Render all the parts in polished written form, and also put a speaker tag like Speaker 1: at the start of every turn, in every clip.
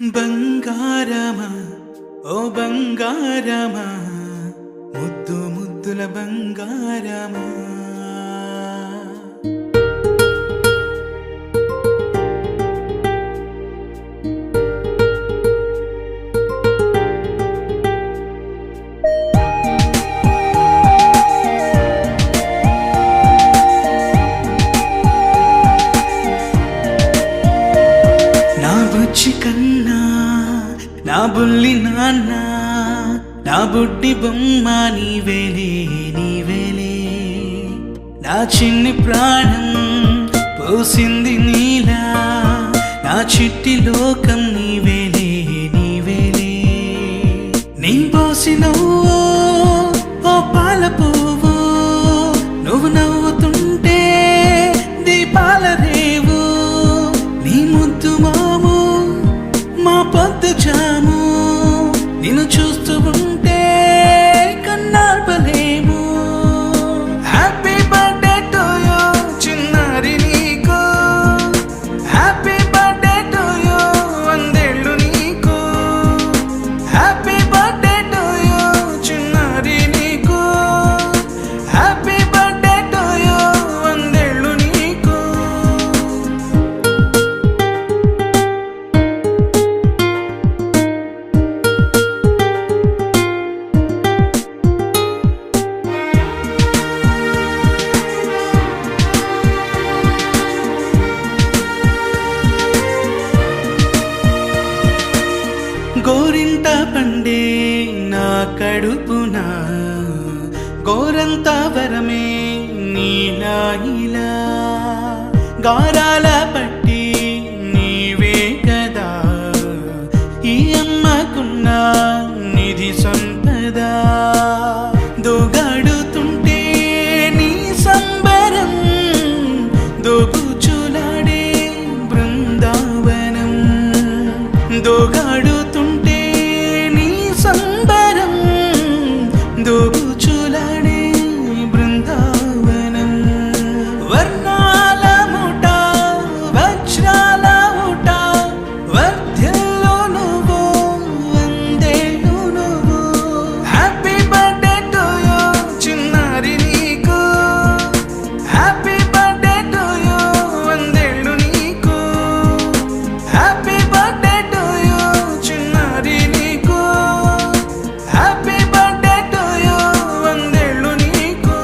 Speaker 1: బంగారమా ఓ బంగారమా ముద్దు ముద్దుల బంగారమా నా బుజ్జి కన్నా నా బుల్లి నాన్న నా బుడ్డి బొమ్మ నీవేలే నీవేలే నా చిన్ని ప్రాణం పోసింది నీలా నా చిట్టి లోకం నీవేలే నీవేలే నీ పోసినవో ఓ పాల పువ్వు నువ్వు నవ్వుతుంటే దీపాల రేవు నీ ముద్దు మాము మా పొద్దు జాము నిన్ను చూస్తూ ఉంటే కన్నార్పలేము. హ్యాపీ బర్త్డే టు యూ చిన్నారి నీకు, హ్యాపీ బర్త్డే టు యూ వందేళ్ళు నీకు, హ్యాపీ బర్త్డే టు యూ చిన్నారి నీకు, హ్యాపీ బర్త్డే టు యూ వందేళ్ళు నీకు. గోరింట పండే నా కడుపున గోరంత వరమే నీలా ఇలా గారాల పట్టి నీవే కదా ఈ అమ్మకున్న నిధి సంపద దోగాడుతుంటే నీ సంబరం దోబుచులాడే బృందావనం దోగాడుతుంటే నీ సంబరం దోబుచులాడే బృందావనం వర్ణాల ముఠ వజ్రాల ముఠ వర్ధిల్లు నువ్వు వందేళ్ళు నువ్వు. హ్యాపీ బర్త్డే టు యూ చిన్నారి నీకు, హ్యాపీ బర్త్డే టు యూ వందేళ్ళు నీకు, హ్యాపీ బర్త్డే టు యూ చిన్నారి నీకు, హ్యాపీ బర్త్డే టు యూ వందేళ్ళు నీకు.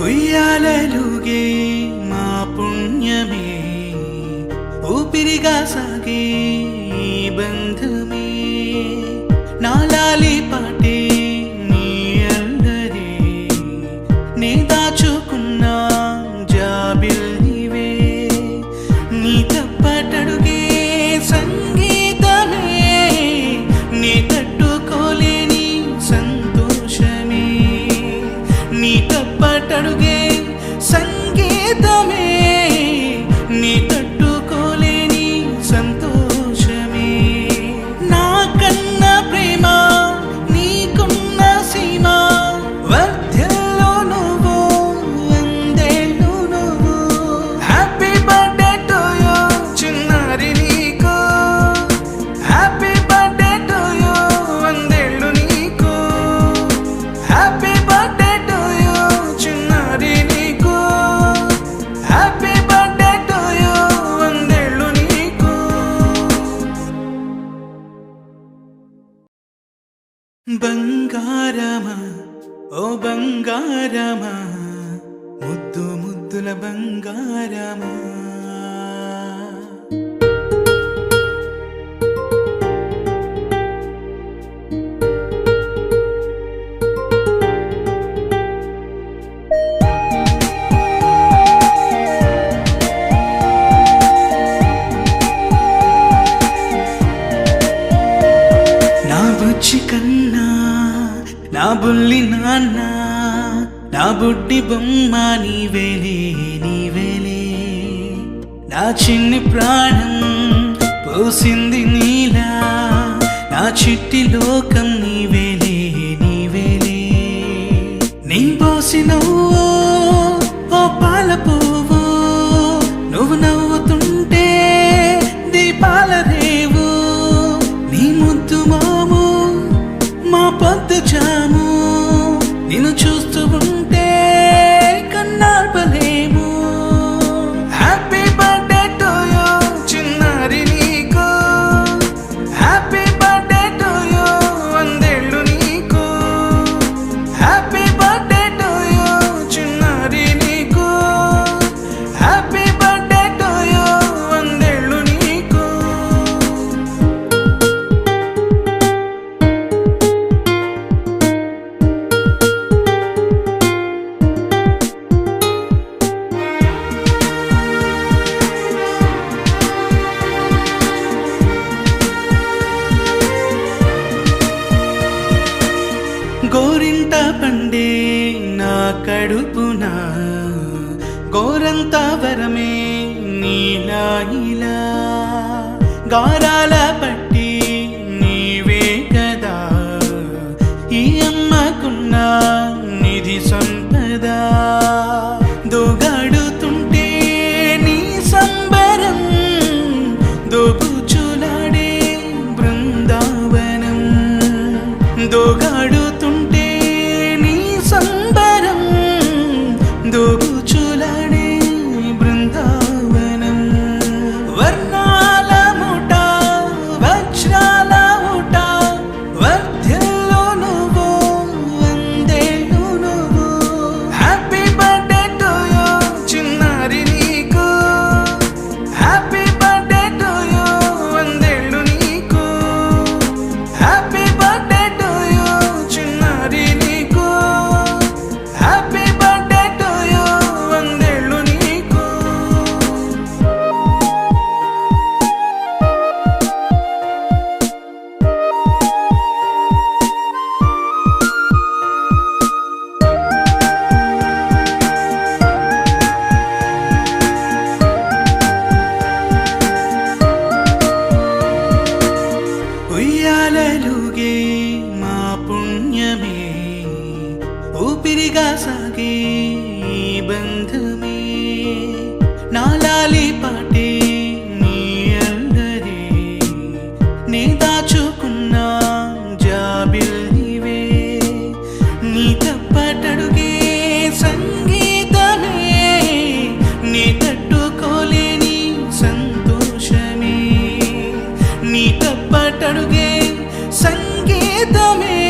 Speaker 1: ఉయ్యాలలుగే మా పుణ్యమే ఊపిరిగా సాగే ఈ బంధమే నాలాలి పాటే నీ అల్లరే నే దాచుకున్న జాబిల్లివే నీ తప్పటడుగే సంగీతమే నీ తట్టుకోలేని సంతోషమే నీ తప్పటడుగే సంగీతమే నీ తట్టుకోలేని సంతోషమే నా కన్న ప్రేమ నీకున్న సీమ వర్ధిల్లు నువ్వు వందేళ్ళు నువ్వు. హ్యాపీ బర్త్డే టు యూ చిన్నారి నీకు, హ్యాపీ బర్త్డే టు యూ వందేళ్ళు నీకు, హ్యాపీ బర్త్డే టు యూ చిన్నారి నీకు, హ్యాపీ బర్త్డే టు యూ వందేళ్ళు నీకు. బంగారమా ఓ బంగారమా ముద్దు ముద్దుల బంగారమా. నా బుజ్జి కన్నా నా బుల్లి నాన్న నా బుడ్డి బొమ్మ నీవేలే నీవేలే నా చిన్ని ప్రాణం పోసింది నీలా, నా చిట్టి లోకం నీవేలే నీవేలే. నీ పోసినవు ఓ పాల పువ్వు, నువ్వు నవ్వుతుంటే దీపాల రేవు. నీ ముద్దు మాము మా పొద్దు జాము, నిన్ను చూస్తూ ఉంటే కన్నార్పలేము. హ్యాపీ బర్త్డే టు యూ చిన్నారి నీకు, హ్యాపీ బర్త్డే టు యూ వందేళ్ళు నీకు. హ్యాపీ బర్త్డే టు యూ చిన్నారి నీకు, హ్యాపీ బర్త్డే టు యూ వందేళ్ళు నీకు. గోరింట పండే నా కడుపున గోరంత వరమే నీలా ఇలా, గారాల పట్టి నీవే కదా ఈ అమ్మకున్న నిధి సంపద. దోగాడుతుంటే నీ సంబరం, దోబుచులాడే బృందావనం. దోగాడుతుంటే నీ సంబరం, దోబుచులాడే బృందావనం. వర్ణాల ముఠ వజ్రాల ముఠ, వర్ధ్యల్లో నువ్వు వందేళ్ళు నువ్వు. హ్యాపీ బర్త్డే టు యూ చిన్నారి నీకు, హ్యాపీ బర్త్డే టు యూ వందేళ్ళు నీకు. హ్యాపీ బర్త్డే టు యూ చిన్నారి నీకు, హ్యాపీ బర్త్డే టు యూ వందేళ్ళు నీకు. ఉయ్యాలలుగే మా పుణ్యమే, ఊపిరిగా సాగే ఈ బంధమే. నాలాలి పాటే నీ అల్లరే, నే దాచుకున్న జాబిల్లివే. నీ తప్పటడుగే సంగీతమే, నీ తట్టుకోలేని సంతోషమే. నీ తప్పటడుగే సంగీతమే,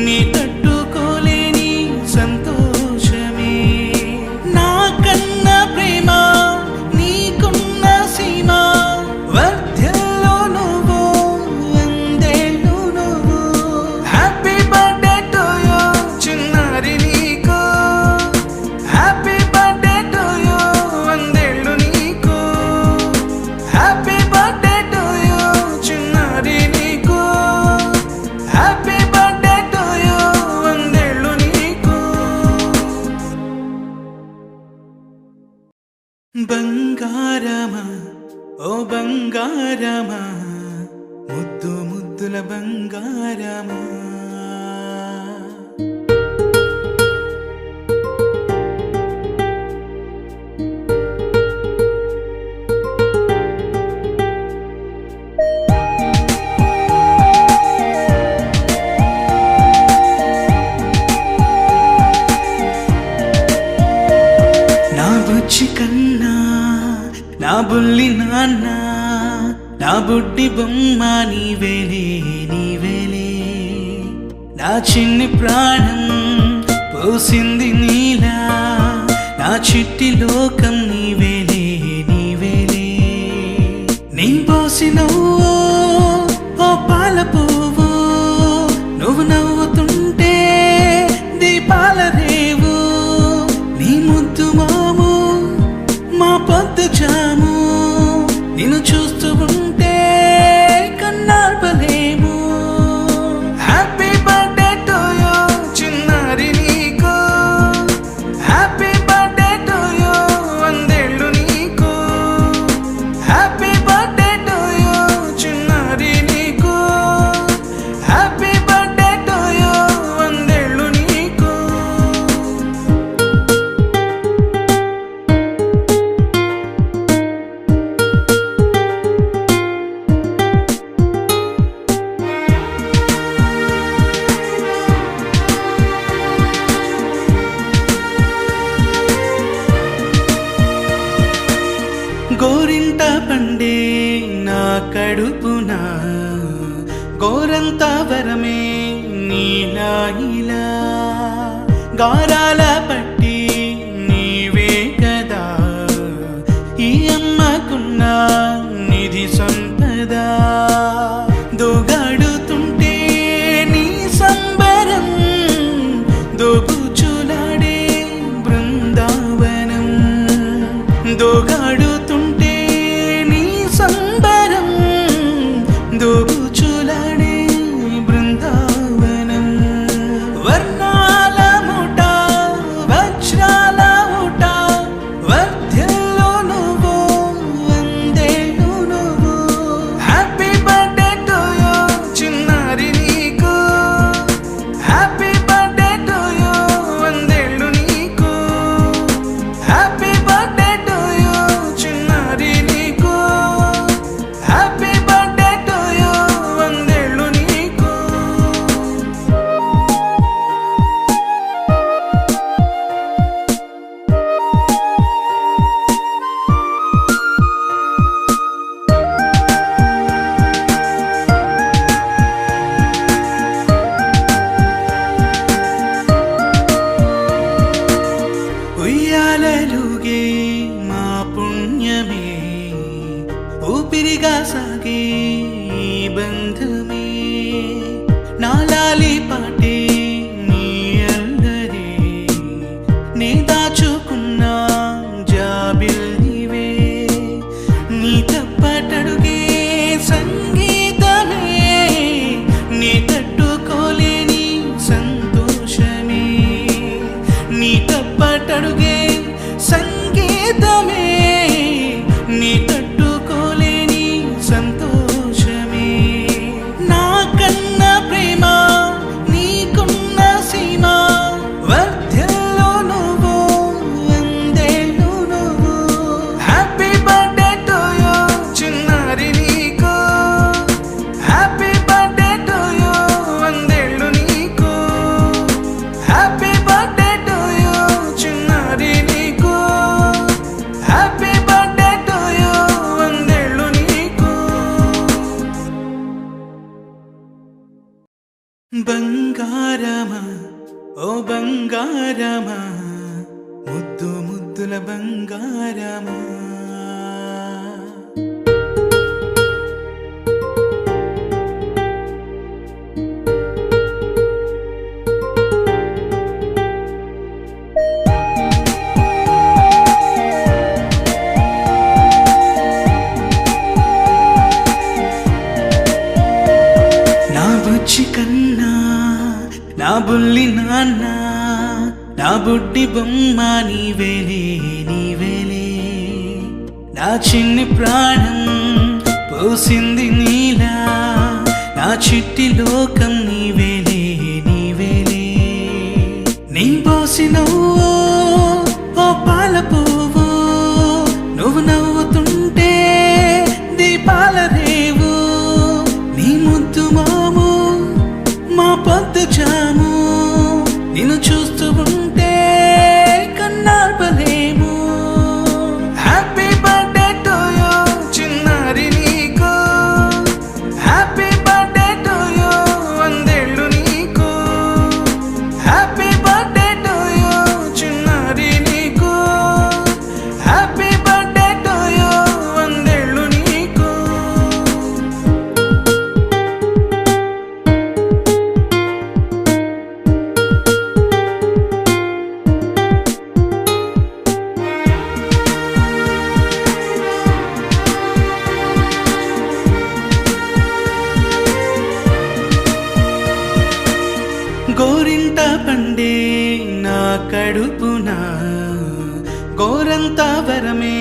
Speaker 1: నీ తట్టుకోలేని సంతోషమే. నా కన్న ప్రేమ నీకున్న సీమ, వర్ధ్యల్లో నువ్వు వందేళ్ళు నువ్వు. హ్యాపీ బర్త్డే టు యూ చిన్నారి నీకు, హ్యాపీ బర్త్డే టు యూ వందేళ్ళు నీకు. హ్యాపీ బర్త్డే టు యూ చిన్నారి నీకు, హ్యాపీ బర్త్డే టు యూ వందేళ్ళు నీకు. బంగారమా ఓ బంగారమా, ముద్దు ముద్దుల బంగారమా. నా బుజ్జి కన్నా నా బుల్లి నాన్న, నా బుడ్డి బొమ్మ నీవేలే నీవేలే. నా చిన్ని ప్రాణం పోసింది నీలా, నా చిట్టి లోకం నీవేలే నీవేలే. నీ పోసినవు ఓ పాల పువ్వు, నువ్వు నవ్వుతుంటే దీపాల రేవు. నీ ముద్దు మాము మా పొద్దు జాము, నిన్ను చూస్తూ ఉంటే కన్నార్పలేము. హ్యాపీ బర్త్డే టు యూ చిన్నారి నీకు, హ్యాపీ బర్త్డే టు యూ వందేళ్ళు నీకు. కడుపున గోరంత వరమే నీలా ఇలా గారాల పట్టి నీవే కదా ఈ అమ్మకున్న నిధి సంపద దోగాడుతుంటే నీ సంబరం దోబుచులాడే బృందావనం దోగాడుతుంటే నీ సంబరం దోబుచులాడే బృందావనం వర్ణాల ముఠ వజ్రాల ఊట వర్ధ్యలో నువ్వు వందేళ్ళు నువ్వు హ్యాపీ బర్త్డే టు యూ చిన్నారి నీకు హ్యాపీ బర్త్డే టు యూ వందేళ్ళు నీకు హ్యాపీ బర్త్డే టు యూ చిన్నారి నీకు హ్యాపీ బర్త్డే టు యూ వందేళ్ళు నీకు ఉయ్యాలలుగే మా పుణ్యమే ఊపిరిగా సాగే ఈ బంధమే నాలాలి పాటే నీ అల్లరే నే దాచుకున్న జాబిల్లివే నీ తప్పటడుగే సంగీతమే నీ తట్టుకోలేని సంతోషమే నీ తప్పటడుగే సంగీతమే నీ తట్టుకోలేని సంతోషమే నా కన్న ప్రేమ నీకున్న సీమ వర్ధ్యలో నువ్వు వందేళ్ళు నువ్వు హ్యాపీ బర్త్డే టు యూ చిన్నారి నీకు హ్యాపీ బర్త్డే టు యూ వందేళ్ళు నీకు హ్యాపీ బర్త్డే టు యూ చిన్నారి నీకు హ్యాపీ బర్త్డే టు యూ వందేళ్ళు నీకు బంగారమా ఓ బంగారమా ముద్దు ముద్దుల బంగారమా నా బుజ్జి కన్నా నా బుల్లి నాన్న నా బుడ్డి బొమ్మ నీవేలే నీవేలే నా చిన్ని ప్రాణం పోసింది నీలా నా చిట్టి లోకం నీవేలే నీవేలే నీ పోసినవ్వు ఓ పాల పువ్వు నువ్వు నవ్వుతుంటే దీపాల రేవు నీ ముద్దు మాము మా పొద్దు జాము నిన్ను చూస్తూ ఉంటే కన్నార్పలేము హ్యాపీ బర్త్డే టు యూ చిన్నారి నీకు హ్యాపీ బర్త్డే టు యూ వందేళ్ళు నీకు హ్యాపీ బర్త్డే టు యూ చిన్నారి నీకు హ్యాపీ బర్త్డే టు యూ వందేళ్ళు నీకు గోరింట పండే నా కడుపున గోరంత వరమే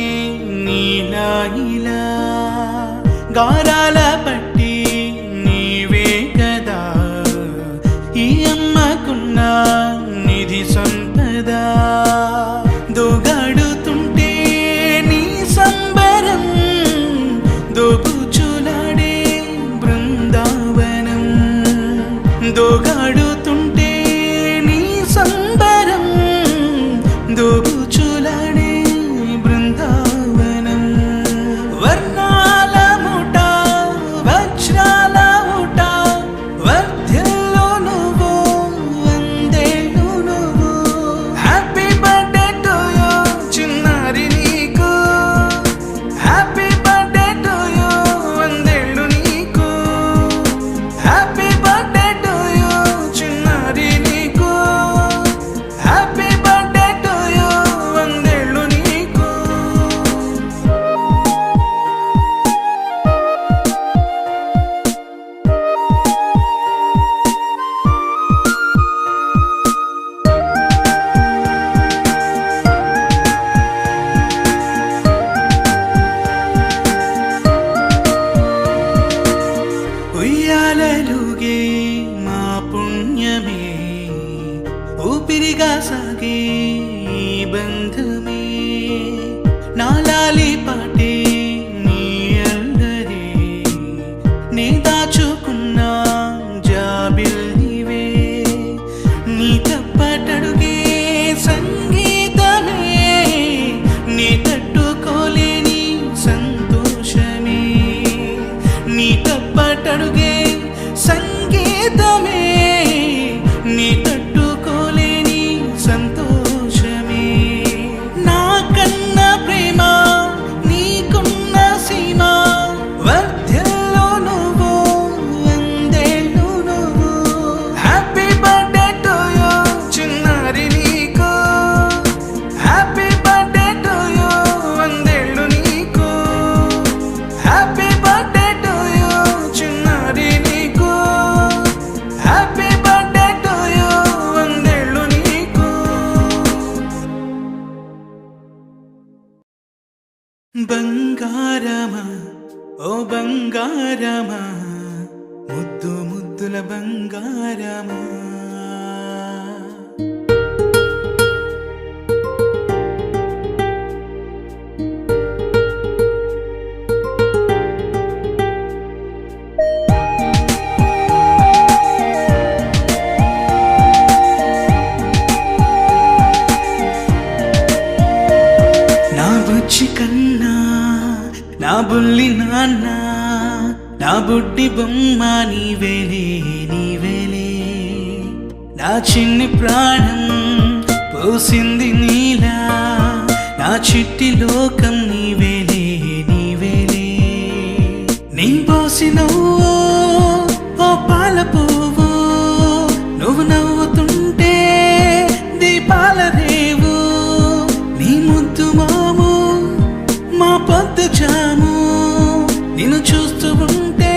Speaker 1: నీలా ఇలా గారాల పట్టి నీవే కదా ఈ అమ్మకున్న నిధి సంపద దోగాడుతుంటే నీ సంబరం దోబుచులాడే బృందావనం దోగాడుతుంటే నీ సంబరం దోబుచులాడే బృందావనం వర్ణాల ముఠ నాలాలి పాటే నీ అల్లరే నే దాచుకున్న జాబిల్లివే నీ తప్పటడుగే సంగీతమే నీ తట్టుకోలేని సంతోషమే నీ తప్పటడుగే సంగీతమే నీ తట్టుకోలేని సంతోషమే నా కన్న ప్రేమ నీకున్న సీమ వర్ధ్యలో నువ్వు వందేళ్ళు నువ్వు హ్యాపీ బర్త్డే టు యూ చిన్నారి నీకు హ్యాపీ బర్త్డే టు యూ వందేళ్ళు నీకు హ్యాపీ బర్త్డే టు యూ చిన్నారి నీకు హ్యాపీ బర్త్డే టు యూ వందేళ్ళు నీకు బంగారమా ఓ బంగారమా ముద్దు ముద్దుల బంగారమా నా బుజ్జి కన్నా నా బుల్లి నాన్న నా బుడ్డి బొమ్మ నీవేలే నీవేలే నా చిన్ని ప్రాణం పోసింది నీలా నా చిట్టి లోకం నీవేలే నీవేలే నీ పోసినవో ఓ పాల పువ్వు నువ్వు నవ్వుతుంటే దీపాల రేవు నీ ముద్దు మాము మా పొద్దు జాము నిన్ను చూస్తూ ఉంటే